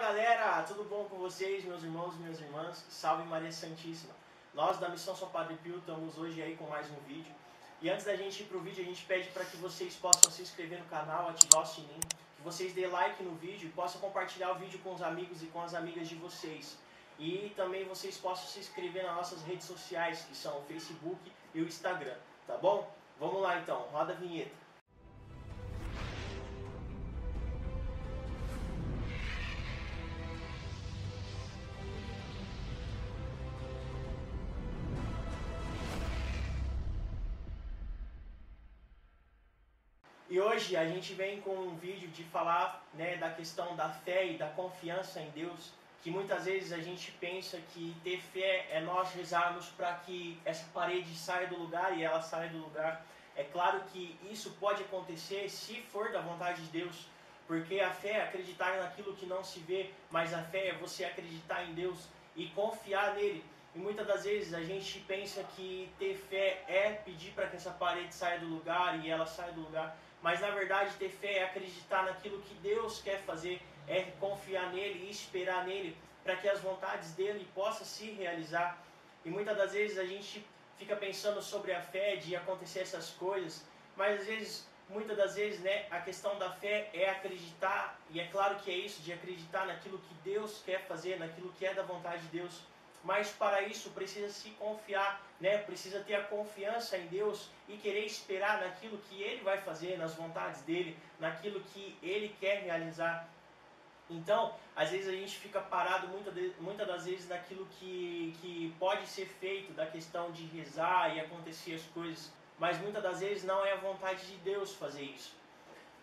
galera, tudo bom com vocês, meus irmãos e minhas irmãs? Salve Maria Santíssima! Nós da Missão São Padre Pio estamos hoje aí com mais um vídeo. E antes da gente ir pro vídeo, a gente pede para que vocês possam se inscrever no canal, ativar o sininho, que vocês dêem like no vídeo e possam compartilhar o vídeo com os amigos e com as amigas de vocês. E também vocês possam se inscrever nas nossas redes sociais, que são o Facebook e o Instagram, tá bom? Vamos lá então, roda a vinheta. E hoje a gente vem com um vídeo de falar, da questão da fé e da confiança em Deus, que muitas vezes a gente pensa que ter fé é nós rezarmos para que essa parede saia do lugar e ela saia do lugar. É claro que isso pode acontecer se for da vontade de Deus, porque a fé é acreditar naquilo que não se vê, mas a fé é você acreditar em Deus e confiar nele. E muitas das vezes a gente pensa que ter fé é pedir para que essa parede saia do lugar e ela saia do lugar. Mas na verdade ter fé é acreditar naquilo que Deus quer fazer, é confiar nele e esperar nele para que as vontades dele possam se realizar. E muitas das vezes a gente fica pensando sobre a fé, de acontecer essas coisas, mas às vezes, muitas das vezes, a questão da fé é acreditar, e é claro que é isso, de acreditar naquilo que Deus quer fazer, naquilo que é da vontade de Deus. Mas para isso precisa se confiar, precisa ter a confiança em Deus e querer esperar naquilo que Ele vai fazer, nas vontades dEle, naquilo que Ele quer realizar. Então, às vezes a gente fica parado muitas das vezes naquilo que pode ser feito, da questão de rezar e acontecer as coisas, mas muitas das vezes não é a vontade de Deus fazer isso.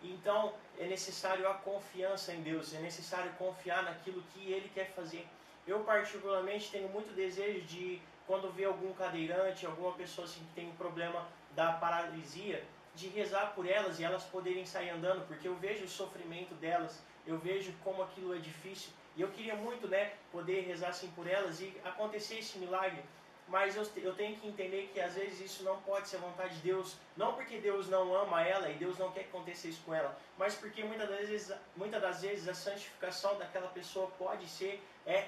Então, é necessário a confiança em Deus, é necessário confiar naquilo que Ele quer fazer. Eu particularmente tenho muito desejo de, quando ver algum cadeirante, alguma pessoa assim, que tem um problema da paralisia, de rezar por elas e elas poderem sair andando, porque eu vejo o sofrimento delas, eu vejo como aquilo é difícil, e eu queria muito poder rezar assim por elas e acontecer esse milagre. Mas eu tenho que entender que às vezes isso não pode ser a vontade de Deus, não porque Deus não ama ela e Deus não quer que aconteça isso com ela, mas porque muitas das vezes a santificação daquela pessoa pode ser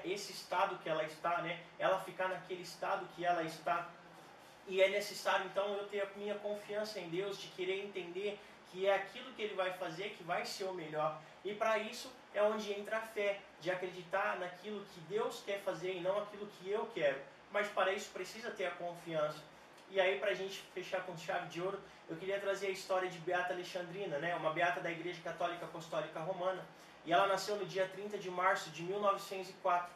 esse estado que ela está, ela ficar naquele estado que ela está. E é necessário então eu ter a minha confiança em Deus, de querer entender que é aquilo que Ele vai fazer que vai ser o melhor. E para isso é onde entra a fé, de acreditar naquilo que Deus quer fazer e não aquilo que eu quero. Mas para isso precisa ter a confiança. E aí, para a gente fechar com chave de ouro, eu queria trazer a história de Beata Alexandrina, uma beata da Igreja Católica Apostólica Romana. E ela nasceu no dia 30 de março de 1904.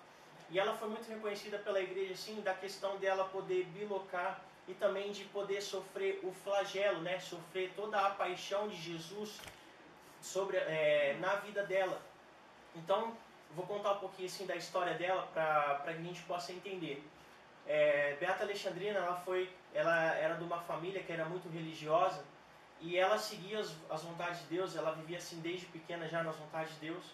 E ela foi muito reconhecida pela Igreja, assim, da questão dela poder bilocar e também de poder sofrer o flagelo, sofrer toda a paixão de Jesus na vida dela. Então, vou contar um pouquinho assim da história dela para que a gente possa entender. Beata Alexandrina, ela era de uma família que era muito religiosa e ela seguia as vontades de Deus, ela vivia assim desde pequena já nas vontades de Deus.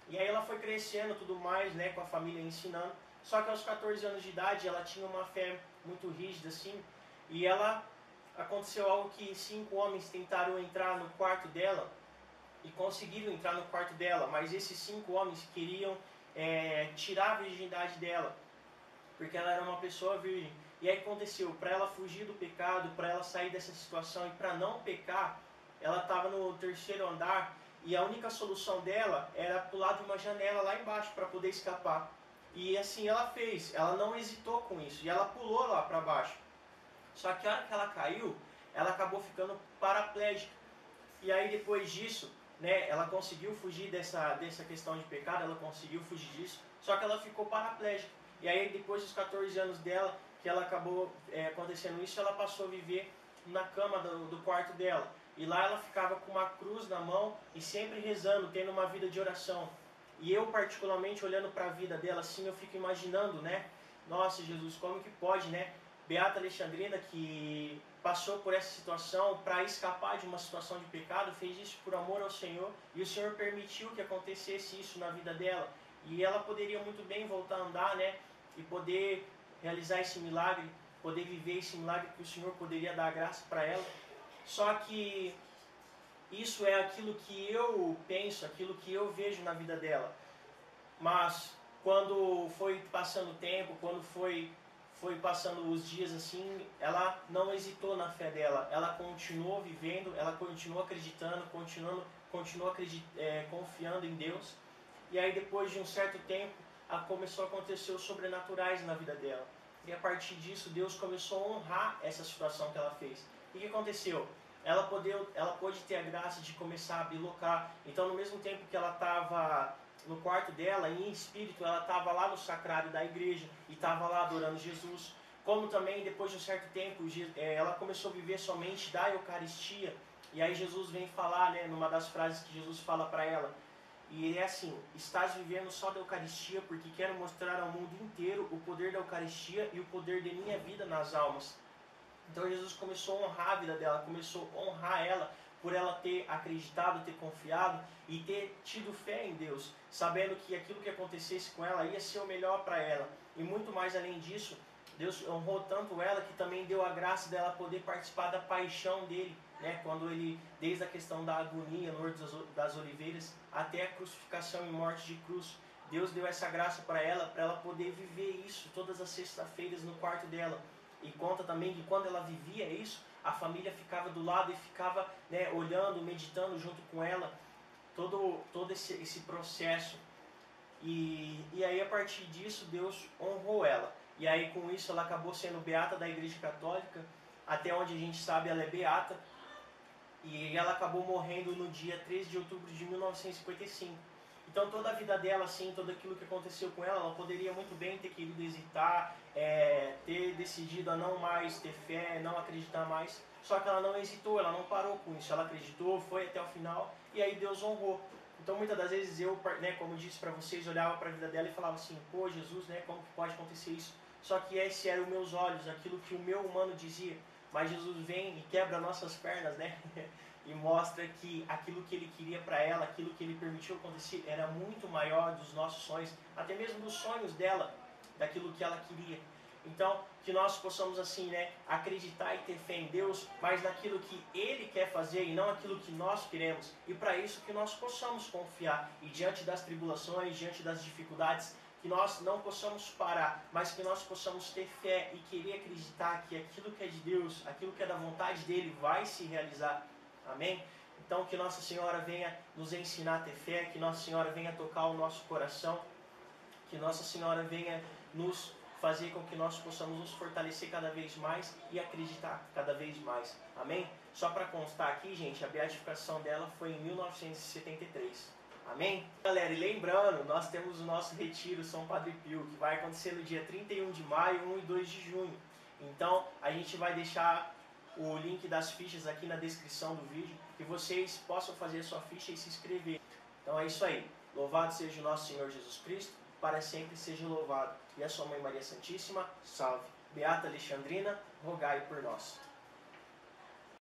E aí ela foi crescendo tudo mais, com a família ensinando. Só que aos 14 anos de idade ela tinha uma fé muito rígida assim, e aconteceu algo que 5 homens tentaram entrar no quarto dela e conseguiram entrar no quarto dela, mas esses 5 homens queriam tirar a virgindade dela, porque ela era uma pessoa virgem. E aí aconteceu, para ela fugir do pecado, para ela sair dessa situação e para não pecar, ela estava no 3º andar e a única solução dela era pular de uma janela lá embaixo para poder escapar. E assim ela fez, ela não hesitou com isso e ela pulou lá para baixo. Só que a hora que ela caiu, ela acabou ficando paraplégica. E aí depois disso, ela conseguiu fugir dessa questão de pecado, ela conseguiu fugir disso, só que ela ficou paraplégica. E aí depois dos 14 anos dela, que ela acabou acontecendo isso, ela passou a viver na cama do quarto dela. E lá ela ficava com uma cruz na mão e sempre rezando, tendo uma vida de oração. E eu particularmente olhando para a vida dela assim, eu fico imaginando, nossa Jesus, como que pode, Beata Alexandrina, que passou por essa situação para escapar de uma situação de pecado, fez isso por amor ao Senhor, e o Senhor permitiu que acontecesse isso na vida dela. E ela poderia muito bem voltar a andar, e poder realizar esse milagre, poder viver esse milagre que o Senhor poderia dar graça para ela. Só que isso é aquilo que eu penso, aquilo que eu vejo na vida dela. mas quando foi passando o tempo, quando foi passando os dias assim, ela não hesitou na fé dela, ela continuou vivendo, ela continuou acreditando, continuou confiando em Deus. E aí depois de um certo tempo, começou a acontecer os sobrenaturais na vida dela. E a partir disso, Deus começou a honrar essa situação que ela fez. E o que aconteceu? Ela pôde ter a graça de começar a bilocar. Então, no mesmo tempo que ela estava no quarto dela, em espírito, ela estava lá no sacrário da igreja e estava lá adorando Jesus. Como também, depois de um certo tempo, ela começou a viver somente da Eucaristia. E aí Jesus vem falar, né, numa das frases que Jesus fala para ela, e é assim: estás vivendo só da Eucaristia porque quero mostrar ao mundo inteiro o poder da Eucaristia e o poder de minha vida nas almas. Então Jesus começou a honrar a vida dela, começou a honrar ela por ela ter acreditado, ter confiado e ter tido fé em Deus, sabendo que aquilo que acontecesse com ela ia ser o melhor para ela. E muito mais além disso, Deus honrou tanto ela que também deu a graça dela poder participar da paixão dele, né? Quando ele, desde a questão da agonia no Horto das Oliveiras até a crucificação e morte de cruz, Deus deu essa graça para ela poder viver isso todas as sextas-feiras no quarto dela. E conta também que quando ela vivia isso, a família ficava do lado e ficava, né, olhando, meditando junto com ela todo esse processo. E aí a partir disso Deus honrou ela. E aí com isso ela acabou sendo beata da Igreja Católica, até onde a gente sabe ela é beata. E ela acabou morrendo no dia 13 de outubro de 1955. Então toda a vida dela, assim, tudo aquilo que aconteceu com ela, ela poderia muito bem ter querido hesitar, ter decidido a não mais ter fé, não acreditar mais. Só que ela não hesitou, ela não parou com isso, ela acreditou, foi até o final e aí Deus honrou. Então muitas das vezes eu, né, como disse para vocês, olhava para a vida dela e falava assim: pô, Jesus, né, como que pode acontecer isso? Só que esse eram os meus olhos, aquilo que o meu humano dizia. Mas Jesus vem e quebra nossas pernas, né? E mostra que aquilo que ele queria para ela, aquilo que ele permitiu acontecer, era muito maior dos nossos sonhos, até mesmo dos sonhos dela, daquilo que ela queria. Então, que nós possamos assim, né, acreditar e ter fé em Deus, mas naquilo que Ele quer fazer e não aquilo que nós queremos. E para isso que nós possamos confiar e diante das tribulações, diante das dificuldades, que nós não possamos parar, mas que nós possamos ter fé e querer acreditar que aquilo que é de Deus, aquilo que é da vontade dEle vai se realizar. Amém? Então que Nossa Senhora venha nos ensinar a ter fé, que Nossa Senhora venha tocar o nosso coração, que Nossa Senhora venha nos fazer com que nós possamos nos fortalecer cada vez mais e acreditar cada vez mais. Amém? Só para constar aqui, gente, a beatificação dela foi em 1973. Amém? Galera, e lembrando, nós temos o nosso retiro São Padre Pio, que vai acontecer no dia 31 de maio, 1 e 2 de junho. Então, a gente vai deixar o link das fichas aqui na descrição do vídeo, que vocês possam fazer a sua ficha e se inscrever. Então é isso aí. Louvado seja o nosso Senhor Jesus Cristo, para sempre seja louvado. E a sua Mãe Maria Santíssima, salve. Beata Alexandrina, rogai por nós.